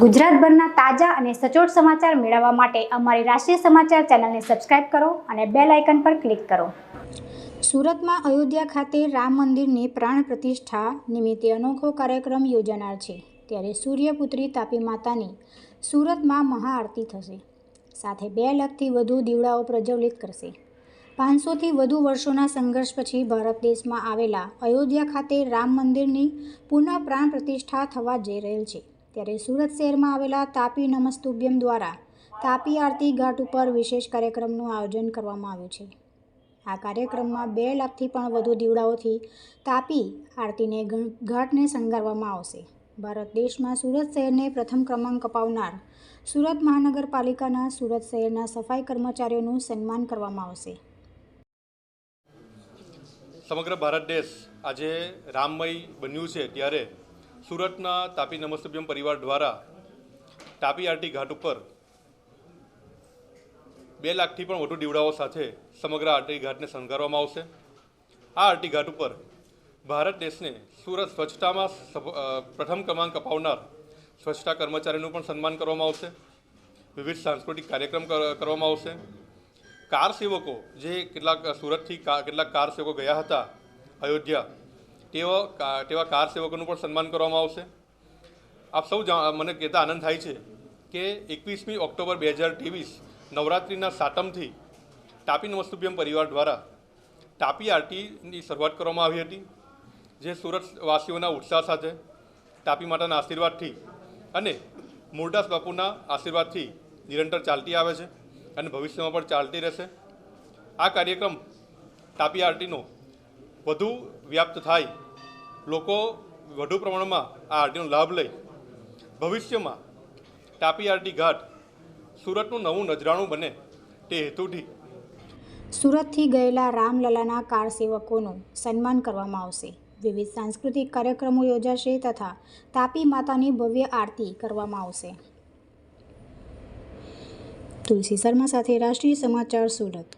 ગુજરાતભરના તાજા અને સચોટ સમાચાર મેળવવા માટે અમારી રાષ્ટ્રીય સમાચાર ચેનલને સબસ્ક્રાઇબ કરો અને બેલ આઇકન પર ક્લિક કરો। સુરતમાં અયોધ્યા ખાતે રામ મંદિરની પ્રાણ પ્રતિષ્ઠા નિમિત્તે અનોખો કાર્યક્રમ યોજાનાર છે। ત્યારે સૂર્યપુત્રી તાપી માતાની સુરતમાં મહાઆરતી થશે। સાથે 2 લાખથી વધુ દીવડાઓ પ્રજ્વલિત કરશે। 500થી વધુ વર્ષોના સંઘર્ષ પછી ભારત દેશમાં આવેલા અયોધ્યા ખાતે રામ મંદિરની પુનઃ પ્રાણ પ્રતિષ્ઠા થવા જઈ રહેલ છે। ત્યારે સુરત શહેરમાં આવેલા તાપી નમસ્તુભ્યમ દ્વારા તાપી આરતી ઘાટ ઉપર વિશેષ કાર્યક્રમનું આયોજન કરવામાં આવ્યું છે। આ કાર્યક્રમમાં 2 લાખથી પણ વધુ દીવડાઓથી તાપી આરતીને ઘાટને શણગારવામાં આવશે। ભારત દેશમાં સુરત શહેરને પ્રથમ ક્રમાંક અપાવનાર સુરત મહાનગરપાલિકાના સુરત શહેરના સફાઈ કર્મચારીઓનું સન્માન કરવામાં આવશે। સમગ્ર ભારત દેશ આજે રામમય બન્યું છે ત્યારે સુરતના તાપી નમસ્તુભ્યમ પરિવાર દ્વારા તાપી આરતી ઘાટ ઉપર 2 લાખથી પણ વધુ દીવડાઓ સાથે સમગ્ર આરતી ઘાટને શણગારવામાં આવશે। આ આરતી ઘાટ ઉપર ભારત દેશને સુરત સ્વચ્છતામાં પ્રથમ ક્રમાંક અપાવનાર સ્વચ્છતા કર્મચારીનું પણ સન્માન કરવામાં આવશે। વિવિધ સાંસ્કૃતિક કાર્યક્રમ કરવામાં આવશે। કાર સેવકો જે સુરતથી કેટલાક કાર સેવકો ગયા હતા અયોધ્યા તેવા કાર સેવકોનું પણ સન્માન કરવામાં આવશે। આપ સૌ મને કહેતા આનંદ થાય છે કે 21મી ઓક્ટોબર 2023 નવરાત્રિના સાતમથી તાપી નમસ્તુભ્યમ પરિવાર દ્વારા તાપી આરતીની શરૂઆત કરવામાં આવી હતી, જે સુરતવાસીઓના ઉત્સાહ સાથે તાપી માતાના આશીર્વાદથી અને મૂળદાસ બાપુના આશીર્વાદથી નિરંતર ચાલતી આવે છે અને ભવિષ્યમાં પણ ચાલતી રહેશે। આ કાર્યક્રમ તાપી આરતીનો વધુ વ્યાપ્ત થાય, લોકો વધુ પ્રમાણમાં આ આરતીનો લાભ લઈ ભવિષ્યમાં તાપી આરતી ઘાટ સુરતનું નવું નજરાણું બને તે હેતુથી સુરતથી ગયેલા રામલલાના કાર સેવકોનું સન્માન કરવામાં આવશે। વિવિધ સાંસ્કૃતિક કાર્યક્રમો યોજાશે તથા તાપી માતાની ભવ્ય આરતી કરવામાં આવશે। તુલસી શર્મા સાથે રાષ્ટ્રીય સમાચાર સુરત।